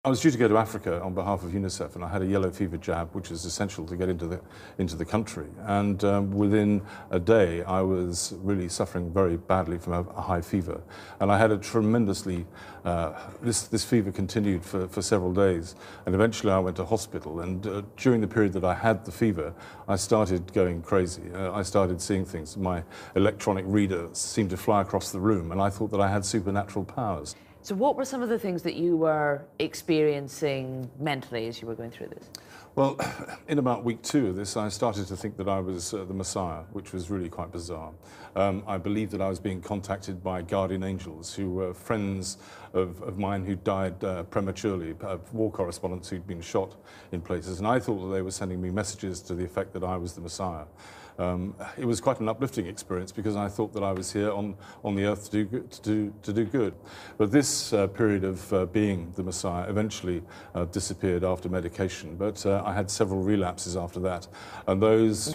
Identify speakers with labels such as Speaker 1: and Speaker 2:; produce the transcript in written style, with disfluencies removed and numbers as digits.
Speaker 1: I was due to go to Africa on behalf of UNICEF, and I had a yellow fever jab, which is essential to get into the country. And within a day, I was really suffering very badly from a high fever, and I had a tremendously. This fever continued for several days, and eventually I went to hospital. And during the period that I had the fever, I started going crazy. I started seeing things. My electronic reader seemed to fly across the room, and I thought that I had supernatural powers.
Speaker 2: So what were some of the things that you were experiencing mentally as you were going through this?
Speaker 1: Well, in about week 2 of this, I started to think that I was the Messiah, which was really quite bizarre. I believed that I was being contacted by guardian angels who were friends of mine who died prematurely, war correspondents who'd been shot in places, and I thought that they were sending me messages to the effect that I was the Messiah. It was quite an uplifting experience because I thought that I was here on the earth to do good. But this period of being the Messiah eventually disappeared after medication. But I had several relapses after that, and those.